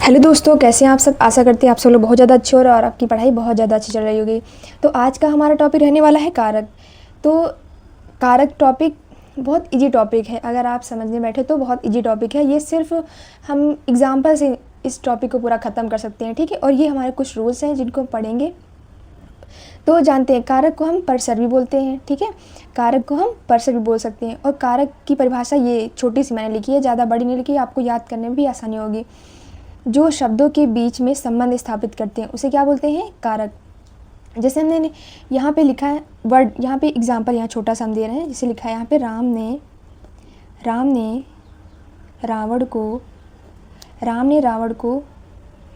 Hello दोस्तों, कैसे हैं आप सब। आशा करते हैं आप सब लोग बहुत ज़्यादा अच्छे हो रहे हैं और आपकी पढ़ाई बहुत ज़्यादा अच्छी चल रही होगी। तो आज का हमारा टॉपिक रहने वाला है कारक। तो कारक टॉपिक बहुत इजी टॉपिक है, अगर आप समझने बैठे तो बहुत इजी टॉपिक है। ये सिर्फ हम एग्जाम्पल से इस टॉपिक को पूरा ख़त्म कर सकते हैं, ठीक है। और ये हमारे कुछ रूल्स हैं जिनको हम पढ़ेंगे। तो जानते हैं, कारक को हम परसर भी बोलते हैं, ठीक है। कारक को हम परसर भी बोल सकते हैं। और कारक की परिभाषा ये छोटी सी मैंने लिखी है, ज़्यादा बड़ी नहीं लिखी, आपको याद करने में भी आसानी होगी। जो शब्दों के बीच में संबंध स्थापित करते हैं उसे क्या बोलते हैं, कारक। जैसे हमने यहाँ पे लिखा है वर्ड, यहाँ पे एग्जांपल यहाँ छोटा सा हम दे रहे हैं। जैसे लिखा है यहाँ पे राम ने रावण को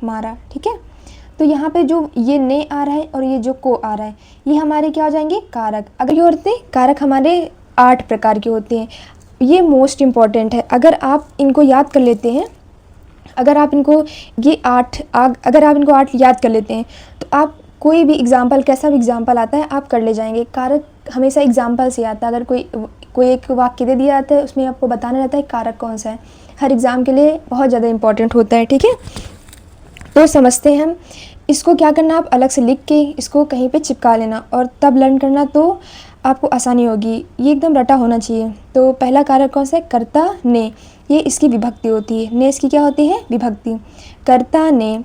मारा, ठीक है। तो यहाँ पे जो ये ने आ रहा है और ये जो को आ रहा है, ये हमारे क्या हो जाएंगे, कारक। अगर ये होते हैं कारक हमारे 8 प्रकार के होते हैं। ये मोस्ट इम्पॉर्टेंट है। अगर आप इनको याद कर लेते हैं, अगर आप इनको याद कर लेते हैं तो आप कोई भी एग्जाम्पल, कैसा भी एग्जाम्पल आता है आप कर ले जाएंगे। कारक हमेशा एग्जाम्पल से आता है। अगर कोई एक वाक्य दे दिया जाता है, उसमें आपको बताना रहता है कारक कौन सा है। हर एग्ज़ाम के लिए बहुत ज़्यादा इंपॉर्टेंट होता है, ठीक है। तो समझते हैं हम इसको। क्या करना, आप अलग से लिख के इसको कहीं पे चिपका लेना और तब लर्न करना, तो आपको आसानी होगी। ये एकदम रटा होना चाहिए। तो पहला कारक कौन सा है, कर्ता ने। ये इसकी विभक्ति होती है। ने इसकी क्या होती है, विभक्ति। कर्ता ने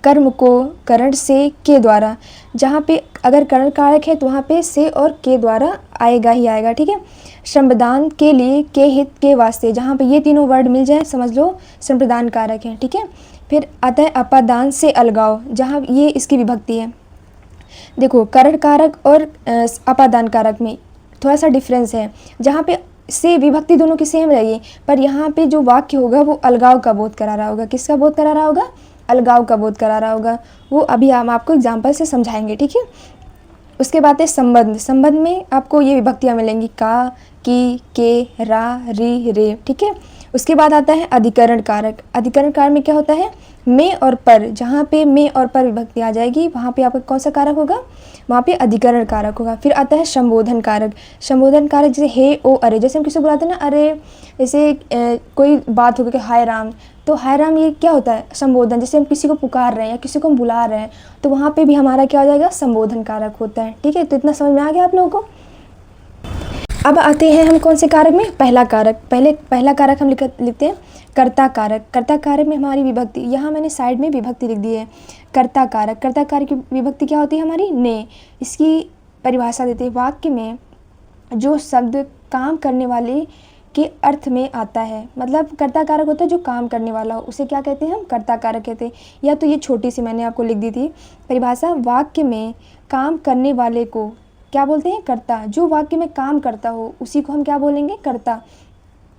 कर्म को करण से के द्वारा, जहाँ पे अगर करण कारक है तो वहाँ पे से और के द्वारा आएगा ही आएगा, ठीक है। श्रमदान के लिए, के हित के वास्ते, जहाँ पे ये तीनों वर्ड मिल जाए समझ लो श्रमदान कारक है, ठीक है। फिर आता है अपादान से अलगाव, जहाँ ये इसकी विभक्ति है। देखो, करण कारक और अपादान कारक में थोड़ा सा डिफरेंस है। जहाँ पे से विभक्ति दोनों की सेम रही, पर यहाँ पे जो वाक्य होगा वो अलगाव का बोध करा रहा होगा। किसका बोध करा रहा होगा, अलगाव का बोध करा रहा होगा। वो अभी हम आपको एग्जाम्पल से समझाएंगे, ठीक है। उसके बाद है संबंध। संबंध में आपको ये विभक्तियाँ मिलेंगी, का, की, के, रा, री, रे, ठीक है। उसके बाद आता है अधिकरण कारक। अधिकरण कारक में क्या होता है, में और पर। जहाँ पे में और पर विभक्ति आ जाएगी वहाँ पे आपका कौन सा कारक होगा, वहाँ पे अधिकरण कारक होगा। फिर आता है संबोधन कारक। संबोधन कारक जैसे हे, ओ, अरे। जैसे हम किसी को बुलाते हैं ना, अरे, जैसे कोई बात होगी कि हाय राम, तो हाय राम ये क्या होता है, संबोधन। जैसे हम किसी को पुकार रहे हैं या किसी को हम बुला रहे हैं तो वहाँ पे भी हमारा क्या हो जाएगा, संबोधन कारक होता है, ठीक है। तो इतना समझ में आ गया आप लोगों को। अब आते हैं हम कौन से कारक में, पहला कारक। पहला कारक हम लिखते हैं कर्ता कारक। कर्ता कारक में हमारी विभक्ति, यहाँ मैंने साइड में विभक्ति लिख दी है। कर्ता कारक, कर्ता कारक की विभक्ति क्या होती है हमारी, ने। इसकी परिभाषा देते हैं, वाक्य में जो शब्द काम करने वाले के अर्थ में आता है, मतलब कर्ता कारक होता है जो काम करने वाला हो, उसे क्या कहते हैं हम, कर्ता कारक कहते हैं। या तो ये छोटी सी मैंने आपको लिख दी थी परिभाषा, वाक्य में काम करने वाले को क्या बोलते हैं, कर्ता। जो वाक्य में काम करता हो उसी को हम क्या बोलेंगे, कर्ता,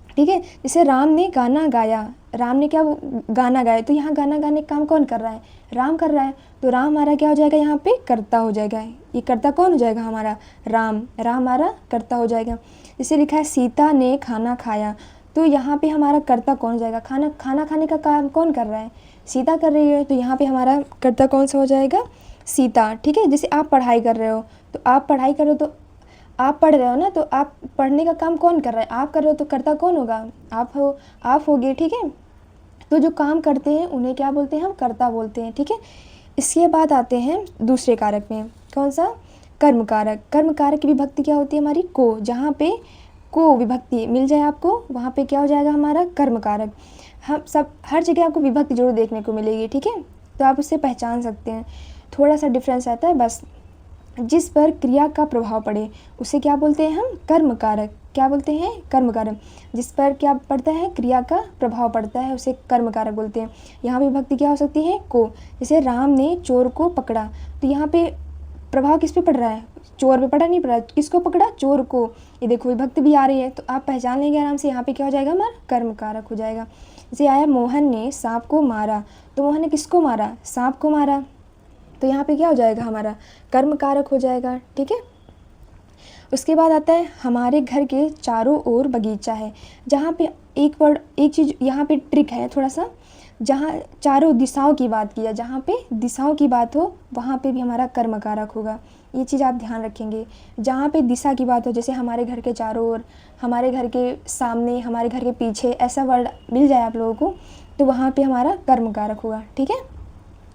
ठीक है। जैसे राम ने गाना गाया, राम ने क्या गाना गाया, तो यहाँ गाना गाने का काम कौन कर रहा है, राम कर रहा है। तो राम हमारा क्या हो जाएगा, यहाँ पे कर्ता हो जाएगा। ये कर्ता कौन हो जाएगा हमारा, राम। राम हमारा कर्ता हो जाएगा। जैसे लिखा है सीता ने खाना खाया, तो यहाँ पे हमारा कर्ता कौन हो जाएगा, खाना खाने का काम कौन कर रहा है, सीता कर रही है। तो यहाँ पे हमारा कर्ता कौन सा हो जाएगा, सीता, ठीक है। जैसे आप पढ़ाई कर रहे हो, तो आप पढ़ाई कर रहे हो, तो आप पढ़ रहे हो ना, तो आप पढ़ने का काम कौन कर रहा है, आप कर रहे हो, तो कर्ता कौन होगा, आप होगे, ठीक है। तो जो काम करते हैं उन्हें क्या बोलते हैं, हम कर्ता बोलते हैं, ठीक है। इसके बाद आते हैं दूसरे कारक में, कौन सा, कर्म कारक। कर्म कारक की विभक्ति क्या होती है हमारी, को। जहाँ पे को विभक्ति मिल जाए आपको वहाँ पे क्या हो जाएगा हमारा, कर्म कारक। हम सब हर जगह आपको विभक्ति जरूर देखने को मिलेगी, ठीक है। तो आप उससे पहचान सकते हैं। थोड़ा सा डिफरेंस आता है बस। जिस पर क्रिया का प्रभाव पड़े उसे क्या बोलते हैं हम, कर्म कारक। क्या बोलते हैं, कर्म कारक। जिस पर क्या पड़ता है, क्रिया का प्रभाव पड़ता है, उसे कर्म कारक बोलते हैं। यहाँ विभक्ति क्या हो सकती है, को। जैसे राम ने चोर को पकड़ा, तो यहाँ पे प्रभाव किस पे पड़ रहा है, चोर पे पड़ा, नहीं पड़ा, किसको पकड़ा, चोर को। ये देखो विभक्ति भी आ रही है, तो आप पहचान लेंगे आराम से। यहाँ पे क्या हो जाएगा हमारा, कर्म कारक हो जाएगा। जैसे आया मोहन ने सांप को मारा, तो मोहन ने किसको मारा, सांप को मारा, तो यहाँ पे क्या हो जाएगा हमारा, कर्म कारक हो जाएगा, ठीक है। उसके बाद आता है हमारे घर के चारों ओर बगीचा है। जहाँ पे एक चीज़ यहाँ पे ट्रिक है थोड़ा सा, जहाँ चारों दिशाओं की बात की है, जहाँ पे दिशाओं की बात हो वहाँ पे भी हमारा कर्म कारक होगा। ये चीज़ आप ध्यान रखेंगे। जहाँ पे दिशा की बात हो, जैसे हमारे घर के चारों ओर, हमारे घर के सामने, हमारे घर के पीछे, ऐसा वर्ड मिल जाए आप लोगों को तो वहाँ पे हमारा कर्म कारक होगा। ठीक है,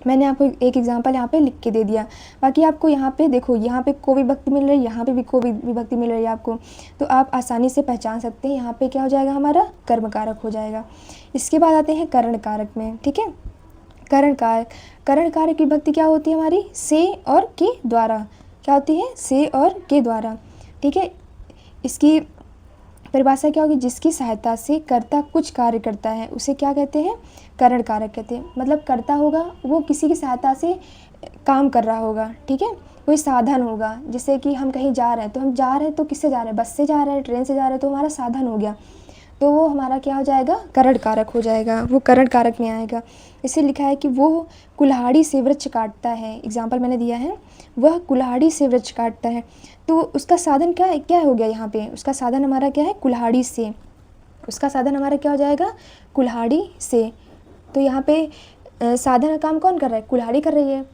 मैंने आपको एक एग्जांपल यहाँ पे लिख के दे दिया। बाकी आपको यहाँ पे देखो, यहाँ पे को विभक्ति मिल रही है, यहाँ पे भी को विभक्ति मिल रही है आपको, तो आप आसानी से पहचान सकते हैं यहाँ पे क्या हो जाएगा, हमारा कर्म कारक हो जाएगा। इसके बाद आते हैं करण कारक में। ठीक है, करण कारक की विभक्ति क्या होती है हमारी, से और के द्वारा। क्या होती है, से और के द्वारा। ठीक है, इसकी परिभाषा क्या होगी, जिसकी सहायता से कर्ता कुछ कार्य करता है उसे क्या कहते हैं, करण कारक कहते हैं। मतलब कर्ता होगा वो किसी की सहायता से काम कर रहा होगा। ठीक है, कोई साधन होगा, जैसे कि हम कहीं जा रहे हैं, तो हम जा रहे हैं तो किससे जा रहे हैं, बस से जा रहे हैं, ट्रेन से जा रहे हैं, तो हमारा साधन हो गया, तो वो हमारा क्या हो जाएगा, करण कारक हो जाएगा, वो करण कारक में आएगा। इसे लिखा है कि वो कुल्हाड़ी से वृक्ष काटता है, एग्जाम्पल मैंने दिया है, वह कुल्हाड़ी से वृक्ष काटता है, तो उसका साधन क्या है, क्या हो गया यहाँ पे, उसका साधन हमारा क्या है, कुल्हाड़ी से, उसका साधन हमारा क्या हो जाएगा, कुल्हाड़ी से। तो यहाँ पे साधन का काम कौन कर रहा है, कुल्हाड़ी कर रही है,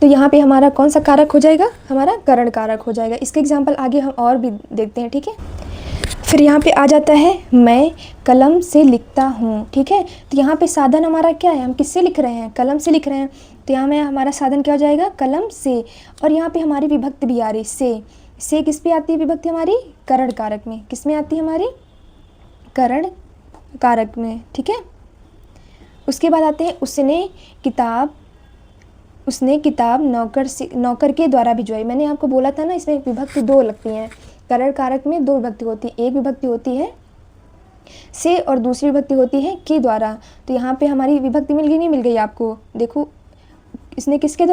तो यहाँ पे हमारा कौन सा कारक हो जाएगा, हमारा करण कारक हो जाएगा। इसके एग्जाम्पल आगे हम और भी देखते हैं। ठीक है, फिर यहाँ पे आ जाता है मैं कलम से लिखता हूँ। ठीक है, तो यहाँ पे साधन हमारा क्या है, हम किससे लिख रहे हैं, कलम से लिख रहे हैं, तो यहाँ में हमारा साधन क्या हो जाएगा, कलम से। और यहाँ पे हमारी विभक्ति भी आ रही, से किस पे आती है विभक्ति हमारी, करण कारक में, किस में आती है हमारी, करण कारक में। ठीक है, उसके बाद आते हैं उसने किताब नौकर के द्वारा भिजवाई। मैंने आपको बोला था ना, इसमें विभक्ति दो लगती हैं, करण कारक में दो विभक्ति होती है, एक विभक्ति होती है से और दूसरी विभक्ति होती है के द्वारा। तो यहाँ पे हमारी विभक्ति मिल गई, नहीं मिल गई आपको, देखो इसने किसके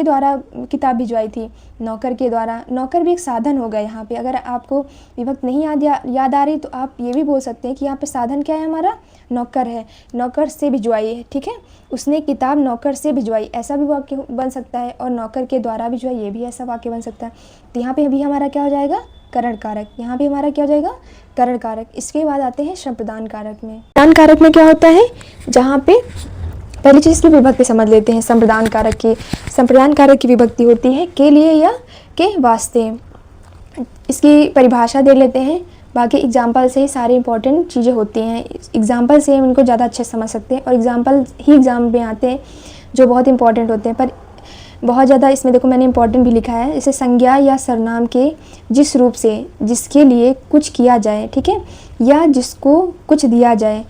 द्वारा किताब भिजवाई थी, नौकर के द्वारा। नौकर भी एक साधन होगा यहाँ पे। अगर आपको विभक्ति नहीं याद आ रही तो आप ये भी बोल सकते हैं कि यहाँ पे साधन क्या है हमारा, नौकर है, नौकर से भिजवाई है। ठीक है, उसने किताब नौकर से भिजवाई, ऐसा भी वाक्य बन सकता है, और नौकर के द्वारा भिजवाई, ये भी ऐसा वाक्य बन सकता है। तो यहाँ पे भी हमारा क्या हो जाएगा, करण कारक, यहाँ पे हमारा क्या हो जाएगा, करण कारक। इसके बाद आते हैं संप्रदान कारक में। संप्रदान कारक में क्या होता है, जहाँ पे पहली चीज़ की विभक्ति समझ लेते हैं। संप्रदान कारक की विभक्ति होती है के लिए या के वास्ते। इसकी परिभाषा दे लेते हैं, बाकी एग्जाम्पल से ही सारी इंपॉर्टेंट चीज़ें होती हैं, एग्जाम्पल से हम इनको ज़्यादा अच्छे समझ सकते हैं, और एग्जाम्पल ही एग्जाम में आते हैं जो बहुत इंपॉर्टेंट होते हैं। पर बहुत ज़्यादा इसमें देखो मैंने इंपॉर्टेंट भी लिखा है, जैसे संज्ञा या सर्वनाम के जिस रूप से जिसके लिए कुछ किया जाए, ठीक है, या जिसको कुछ दिया जाए,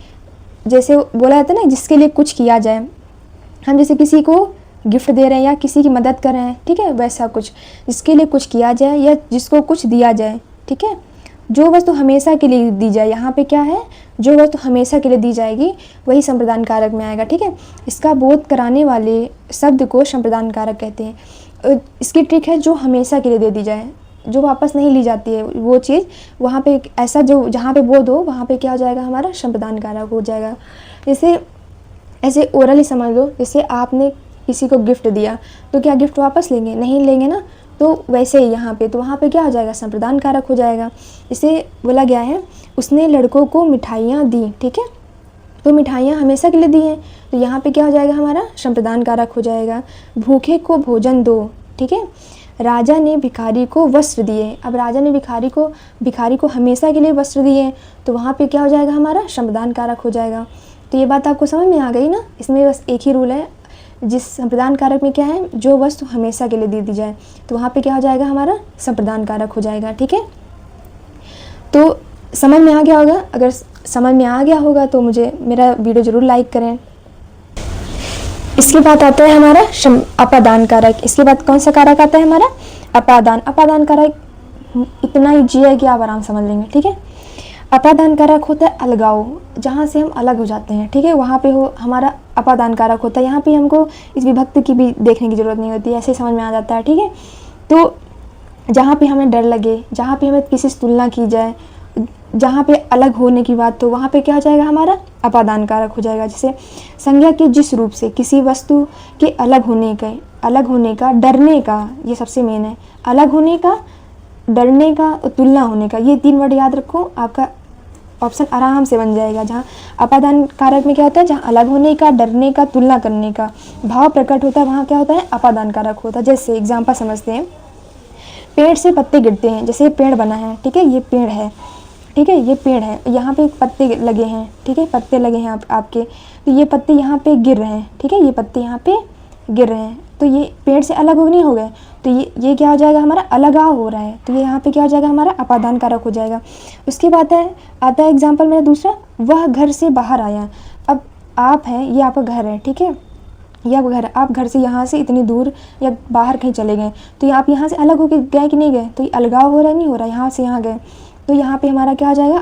जैसे बोला जाता है ना, जिसके लिए कुछ किया जाए, हम जैसे किसी को गिफ्ट दे रहे हैं या किसी की मदद कर रहे हैं, ठीक है, वैसा कुछ, जिसके लिए कुछ किया जाए या जिसको कुछ दिया जाए। ठीक है, जो वस्तु हमेशा के लिए दी जाए, यहाँ पे क्या है, जो वस्तु हमेशा के लिए दी जाएगी वही संप्रदान कारक में आएगा। ठीक है, इसका बोध कराने वाले शब्द को संप्रदान कारक कहते हैं। इसकी ट्रिक है, जो हमेशा के लिए दे दी जाए, जो वापस नहीं ली जाती है वो चीज़, वहाँ पे ऐसा जो जहाँ पे बोध हो वहाँ पे क्या हो जाएगा, हमारा संप्रदान कारक हो जाएगा। जैसे ऐसे ओरली समझ लो, जैसे आपने किसी को गिफ्ट दिया तो क्या गिफ्ट वापस लेंगे, नहीं लेंगे ना, तो वैसे ही यहाँ पे, तो वहाँ पे क्या हो जाएगा, संप्रदान कारक हो जाएगा। इसे बोला गया है, उसने लड़कों को मिठाइयाँ दी। ठीक है, तो मिठाइयाँ हमेशा के लिए दी हैं, तो यहाँ पे क्या हो जाएगा, हमारा संप्रदान कारक हो जाएगा। भूखे को भोजन दो। ठीक है, राजा ने भिखारी को वस्त्र दिए। अब राजा ने भिखारी को हमेशा के लिए वस्त्र दिए, तो वहाँ पे क्या हो जाएगा, हमारा संप्रदान कारक हो जाएगा। तो ये बात आपको समझ में आ गई ना। इसमें बस एक ही रूल है, जिस संप्रदान कारक में क्या है, जो वस्तु हमेशा के लिए दे दी जाए, तो वहाँ पे क्या हो जाएगा, हमारा संप्रदान कारक हो जाएगा। ठीक है, तो समझ में आ गया होगा। अगर समझ में आ गया होगा तो मुझे मेरा वीडियो ज़रूर लाइक करें। इसके बाद आता है हमारा अपादान कारक। इसके बाद कौन सा कारक आता है, हमारा अपादान कारक इतना ईजी है कि आप आराम समझ लेंगे। ठीक है, अपादान कारक होता है अलगाव, जहाँ से हम अलग हो जाते हैं। ठीक है, वहाँ पे हो हमारा अपादान कारक होता है। यहाँ पे हमको इस विभक्ति की भी देखने की ज़रूरत नहीं होती, ऐसे समझ में आ जाता है। ठीक है, तो जहाँ पे हमें डर लगे, जहाँ पे हमें किसी से तुलना की जाए, जहाँ पे अलग होने की बात, तो वहाँ पे क्या हो जाएगा, हमारा अपादान कारक हो जाएगा। जैसे संज्ञा के जिस रूप से किसी वस्तु के अलग होने का, डरने का, ये सबसे मेन है, अलग होने का, डरने का, तुलना होने का, ये 3 वर्ड याद रखो, आपका ऑप्शन आराम से बन जाएगा। जहाँ अपादान कारक में क्या होता है, जहाँ अलग होने का, डरने का, तुलना करने का भाव प्रकट होता है, वहाँ क्या होता है, अपादान कारक होता है। जैसे एग्जाम्पल समझते हैं, पेड़ से पत्ते गिरते हैं, जैसे ये पेड़ बना है, ठीक है, ये पेड़ है, ठीक है, ये पेड़ है, यहाँ पे पत्ते लगे हैं, ठीक है, पत्ते लगे हैं आपके, तो ये पत्ते यहाँ पे गिर रहे हैं, ठीक है, ये पत्ते यहाँ पे गिर रहे हैं, तो ये पेड़ से अलग हो नहीं हो गए, तो ये क्या हो जाएगा हमारा, अलगाव हो रहा है, तो ये यहाँ पे क्या हो जाएगा हमारा, अपादान कारक हो जाएगा। उसके बाद आता है एग्जाम्पल मेरा दूसरा, वह घर से बाहर आया। अब आप हैं, ये आपका घर है, ठीक है, ये आपका घर है, आप घर से यहाँ से इतनी दूर या बाहर कहीं चले गए, तो ये आप यहाँ से अलग होकर गए कि नहीं गए, तो ये अलगाव हो रहा है, नहीं हो रहा, यहाँ से यहाँ गए, तो यहाँ पे हमारा क्या हो जाएगा,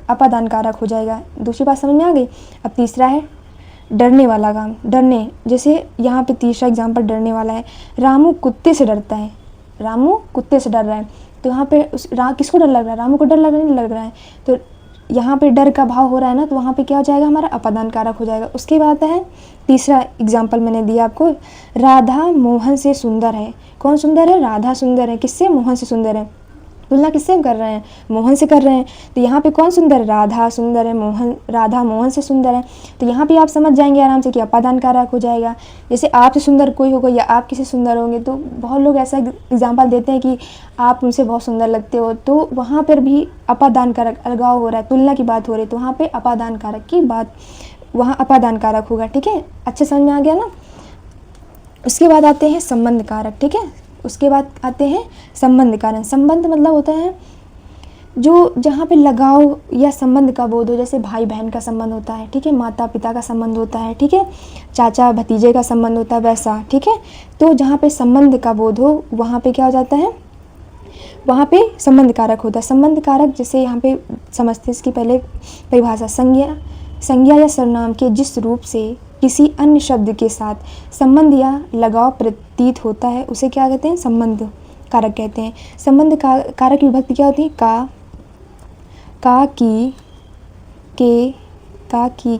अपादान कारक हो जाएगा। दूसरी बात समझ में आ गई। अब तीसरा है डरने वाला काम, डरने, जैसे यहाँ पे तीसरा एग्जाम्पल डरने वाला है, रामू कुत्ते से डरता है, रामू कुत्ते से डर रहा है, तो यहाँ पे किसको डर लग रहा है, रामू को डर लग रहा है, तो यहाँ पे डर का भाव हो रहा है ना, तो वहाँ पे क्या हो जाएगा हमारा, अपादान कारक हो जाएगा। उसके बाद है तीसरा एग्जाम्पल मैंने दिया आपको, राधा मोहन से सुंदर है। कौन सुंदर है, राधा सुंदर है, किससे, मोहन से सुंदर है, तुलना किससे कर रहे हैं, मोहन से कर रहे हैं, तो यहाँ पे कौन सुंदर है, राधा सुंदर है, राधा मोहन से सुंदर है, तो यहाँ पे आप समझ जाएंगे आराम से कि अपादान कारक हो जाएगा। जैसे आपसे सुंदर कोई होगा या आप किसी सुंदर होंगे, तो बहुत लोग ऐसा एग्जाम्पल देते हैं कि आप उनसे बहुत सुंदर लगते हो, तो वहाँ पर भी अपादान कारक, अलगाव हो रहा है, तुलना की बात हो रही है, तो वहाँ पर अपादान कारक की बात, वहाँ अपादान कारक होगा। ठीक है, अच्छे समझ में आ गया ना। उसके बाद आते हैं संबंध कारक। ठीक है, उसके बाद आते हैं संबंध कारक। संबंध मतलब होता है जो जहाँ पे लगाव या संबंध का बोध हो, जैसे भाई बहन का संबंध होता है, ठीक है, माता पिता का संबंध होता है, ठीक है, चाचा भतीजे का संबंध होता है, वैसा। ठीक है, तो जहाँ पे संबंध का बोध हो वहाँ पे क्या हो जाता है, वहाँ पे संबंध कारक होता है। संबंध कारक जैसे यहाँ पे समझते हैं, इसकी पहले परिभाषा, संज्ञा या सर्वनाम के जिस रूप से किसी अन्य शब्द के साथ संबंध या लगाव प्रतीत होता है उसे क्या कहते हैं, संबंध कारक कहते हैं। संबंध कारक की विभक्ति क्या होती है, का की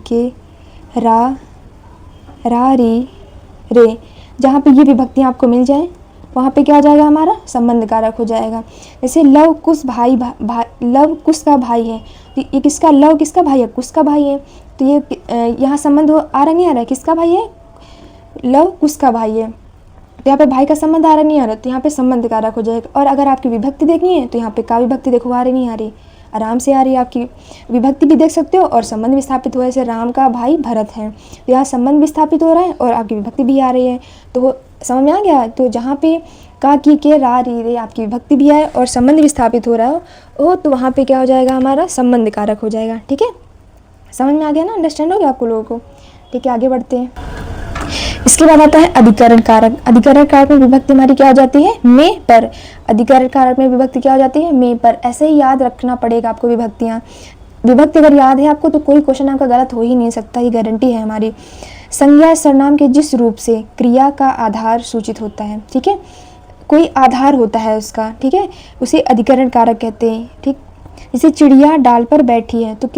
के रा री रे। जहाँ पे ये विभक्तियाँ आपको मिल जाए वहाँ पे क्या हो जाएगा, हमारा संबंध कारक हो जाएगा। जैसे लव कुश लव कुश का भाई है, तो ये किसका, लव किसका भाई है, कुश का भाई है, तो ये यहाँ संबंध आ रहा नहीं आ रहा है, किसका भाई है, लव कुश का भाई है, तो यहाँ पे भाई का संबंध आ रहा नहीं आ रहा, तो यहाँ पे संबंध कारक हो जाएगा। और अगर आपकी विभक्ति देखनी है तो यहाँ पे का विभक्ति देखो आ रही नहीं आ रही, आराम से आ रही है, आपकी विभक्ति भी देख सकते हो और संबंध भी स्थापित हुआ है। जैसे राम का भाई भरत है, तो यहाँ संबंध भी स्थापित हो रहा है और आपकी विभक्ति भी आ रही है, तो समझ में आ गया। तो जहाँ पे का की के रा री रे आपकी विभक्ति भी है और संबंध भी स्थापित हो रहा हो तो वहाँ पे क्या हो जाएगा, हमारा संबंध कारक हो जाएगा। ठीक है, समझ में आ गया ना, अंडरस्टैंड हो गया आपको लोगों को। ठीक है, आगे बढ़ते हैं। इसके बाद आता है अधिकरण कारक। अधिकरण कारक में विभक्ति हमारी क्या हो जाती है, में पर। अधिकरण कारक में विभक्ति क्या हो जाती है, में पर। ऐसे ही याद रखना पड़ेगा आपको विभक्तियाँ। विभक्ति अगर याद है आपको तो कोई क्वेश्चन आपका गलत हो ही नहीं सकता, ये गारंटी है हमारी। संज्ञा सर्वनाम के जिस रूप से क्रिया का आधार सूचित होता है, ठीक है, कोई आधार होता है उसका, ठीक है, उसे अधिकरण कारक कहते हैं। ठीक, जैसे चिड़िया डाल पर बैठी है, तो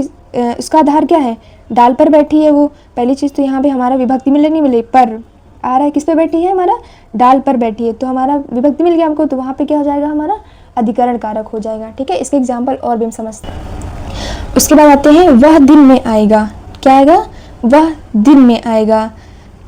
उसका आधार क्या है, डाल पर बैठी है वो। पहली चीज़ तो यहाँ पे हमारा विभक्ति मिले नहीं मिले, पर आ रहा है, किस पे बैठी है, हमारा डाल पर बैठी है, तो हमारा विभक्ति मिल गया हमको, तो वहाँ पे क्या हो जाएगा, हमारा अधिकरण कारक हो जाएगा। ठीक है, इसके एग्जाम्पल और भी हम समझते हैं। उसके बाद आते हैं वह दिन में आएगा। क्या आएगा, वह दिन में आएगा।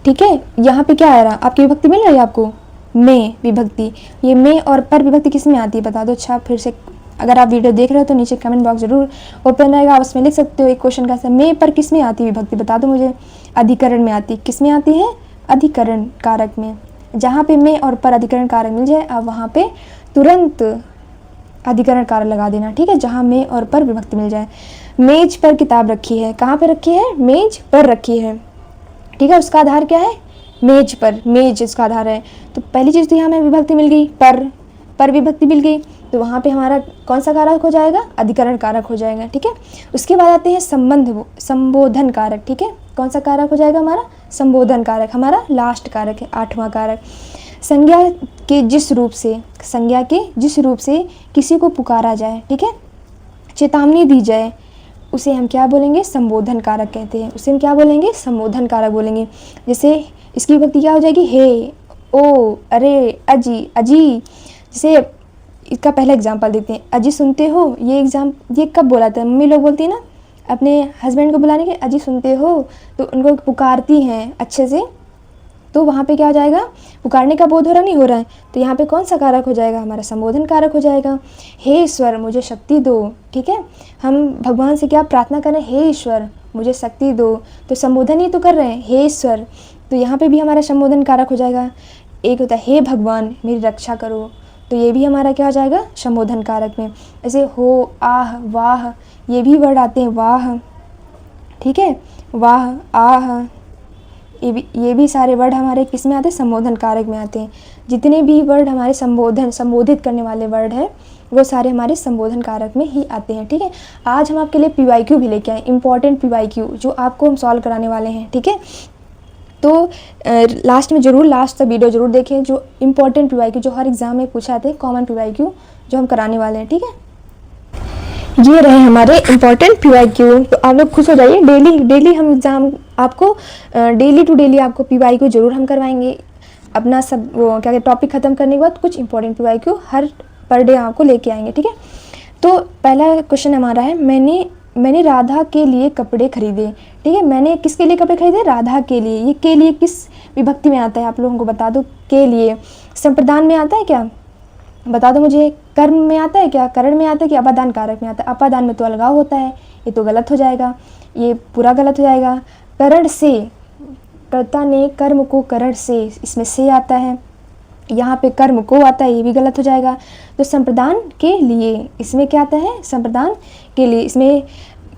ठीक है, यहाँ पे क्या आ रहा, आपकी विभक्ति मिल रही है आपको, में विभक्ति। ये में और पर विभक्ति किस में आती है बता दो। अच्छा, फिर से अगर आप वीडियो देख रहे हो तो नीचे कमेंट बॉक्स जरूर ओपन रहेगा, आप उसमें लिख सकते हो एक क्वेश्चन का आंसर, में पर किस में आती है विभक्ति बता दो मुझे। अधिकरण में आती, किस में आती है, अधिकरण कारक में। जहाँ पे में और पर अधिकरण कारक मिल जाए आप वहाँ पे तुरंत अधिकरण कारक लगा देना। ठीक है, जहाँ में और पर विभक्ति मिल जाए। मेज पर किताब रखी है, कहाँ पे रखी है, मेज पर रखी है। ठीक है, उसका आधार क्या है, मेज पर, मेज इसका आधार है। तो पहली चीज़ तो यहाँ हमें विभक्ति मिल गई, पर विभक्ति मिल गई, तो वहाँ पे हमारा कौन सा कारक हो जाएगा, अधिकरण कारक हो जाएगा। ठीक है, उसके बाद आते हैं संबोधन कारक। ठीक है, कौन सा कारक हो जाएगा, हमारा संबोधन कारक, हमारा लास्ट कारक है, 8वां कारक। संज्ञा के जिस रूप से किसी को पुकारा जाए, ठीक है, चेतावनी दी जाए, उसे हम क्या बोलेंगे, संबोधन कारक कहते हैं। उसे हम क्या बोलेंगे, संबोधन कारक बोलेंगे। जैसे इसकी विभक्ति क्या हो जाएगी, हे, ओ, अरे, अजी। जैसे इसका पहला एग्जाम्पल देखते हैं, अजी सुनते हो। ये कब बोला था, मम्मी लोग बोलती है ना अपने हस्बैंड को बुलाने के, अजी सुनते हो, तो उनको पुकारती हैं अच्छे से, तो वहाँ पे क्या हो जाएगा, पुकारने का बोध हो रहा नहीं हो रहा है, तो यहाँ पे कौन सा कारक हो जाएगा, हमारा संबोधन कारक हो जाएगा। हे ईश्वर मुझे शक्ति दो, ठीक है, हम भगवान से क्या प्रार्थना कर रहे हैं, हे ईश्वर मुझे शक्ति दो, तो संबोधन ही तो कर रहे हैं, हे ईश्वर, तो यहाँ पे भी हमारा संबोधन कारक हो जाएगा। एक होता है हे भगवान मेरी रक्षा करो, तो ये भी हमारा क्या हो जाएगा, संबोधन कारक में। ऐसे हो, आह, वाह, ये भी वर्ड आते हैं, वाह, ठीक है, वाह, आह, ये भी सारे वर्ड हमारे किस में आते हैं, संबोधन कारक में आते हैं। जितने भी वर्ड हमारे संबोधित करने वाले वर्ड हैं वो सारे हमारे संबोधन कारक में ही आते हैं, ठीक है। आज हम आपके लिए PYQ भी लेके आए, इंपॉर्टेंट PYQ जो आपको हम सॉल्व कराने वाले हैं, ठीक है। तो लास्ट में ज़रूर, लास्ट तक वीडियो ज़रूर देखें, जो इंपॉर्टेंट PYQ जो हर एग्ज़ाम में पूछा जाते हैं, कॉमन PYQ जो हम कराने वाले हैं, ठीक है। ये रहे हमारे इंपॉर्टेंट PYQ। तो आप लोग खुश हो जाइए, डेली हम एग्ज़ाम आपको डेली टू डेली आपको PYQ ज़रूर हम करवाएंगे। अपना सब वो क्या टॉपिक ख़त्म करने के बाद कुछ इंपॉर्टेंट PYQ हर पर डे आपको लेके आएंगे, ठीक है। तो पहला क्वेश्चन हमारा है, मैंने राधा के लिए कपड़े खरीदे, ठीक है। मैंने किसके लिए कपड़े खरीदे, राधा के लिए। ये के लिए किस विभक्ति में आता है, आप लोगों को बता दो। के लिए संप्रदान में आता है क्या, बता दो मुझे। कर्म में आता है क्या, करण में आता है कि अपादान कारक में आता है। अपादान में तो अलगाव होता है, ये तो गलत हो जाएगा, ये पूरा गलत हो जाएगा। करण से, कर्ता ने कर्म को करण से, इसमें से आता है, यहाँ पे कर्म को आता है, ये भी गलत हो जाएगा। तो संप्रदान के लिए, इसमें क्या आता है, संप्रदान के लिए, इसमें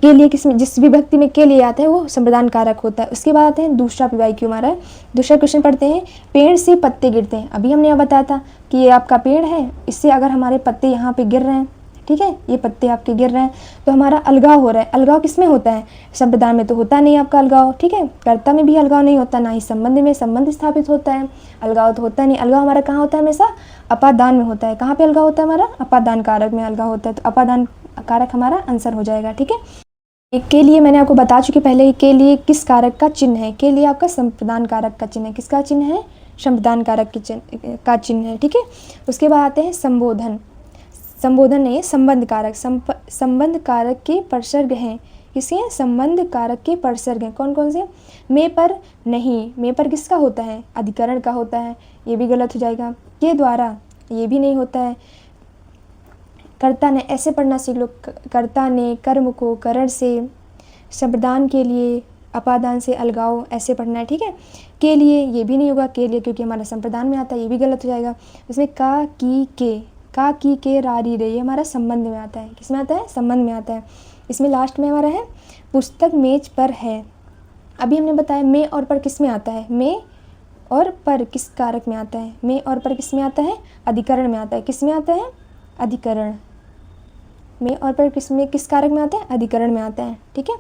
के लिए किसमें, जिस विभक्ति में के लिए आता है वो संप्रदान कारक होता है। उसके बाद आते हैं दूसरा PYQ हमारा। दूसरा क्वेश्चन पढ़ते हैं, पेड़ से पत्ते गिरते हैं। अभी हमने यहाँ बताया था कि ये आपका पेड़ है, इससे अगर हमारे पत्ते यहाँ पे गिर रहे हैं, ठीक है, ये पत्ते आपके गिर रहे हैं, तो हमारा अलगाव हो रहा है। अलगाव किस में होता है, संप्रदान में तो होता नहीं आपका अलगाव, ठीक है। कर्ता में भी अलगाव नहीं होता, ना ही संबंध में संबंध स्थापित होता है, अलगाव तो होता नहीं। अलगाव हमारा कहाँ होता है, हमेशा अपादान में होता है। कहाँ पे अलगाव होता है हमारा, अपादान कारक में अलगाव होता है, तो अपादान कारक हमारा आंसर हो जाएगा, ठीक है। के लिए मैंने आपको बता चुकी पहले, के लिए किस कारक का चिन्ह है, के लिए आपका संप्रदान कारक का चिन्ह है। किसका चिन्ह है, संप्रदान कारक का चिन्ह है, ठीक है। उसके बाद आते हैं संबोधन। संबोधन नहीं, संबंध कारक। संबंध कारक के परसर्ग हैं, किसके हैं, संबंध कारक के परसर्ग हैं। कौन कौन से, में पर नहीं, में पर किसका होता है, अधिकरण का होता है, ये भी गलत हो जाएगा। के द्वारा, ये भी नहीं होता है। कर्ता ने, ऐसे पढ़ना सीख लो, कर्ता ने कर्म को करण से, संप्रदान के लिए अपादान से अलगाव, ऐसे पढ़ना है, ठीक है। के लिए ये भी नहीं होगा, के लिए क्योंकि हमारा संप्रदान में आता है, ये भी गलत हो जाएगा। इसमें का की के रारी रे, ये हमारा संबंध में आता है। किस में आता है, संबंध में आता है। इसमें लास्ट में हमारा है, पुस्तक मेज पर है। अभी हमने बताया में और पर किस में आता है, में और पर किस कारक में आता है, में और पर किस में आता है, अधिकरण में आता है। किस में आता है, अधिकरण में, और पर किस कारक में आता है, अधिकरण में आता है, ठीक है।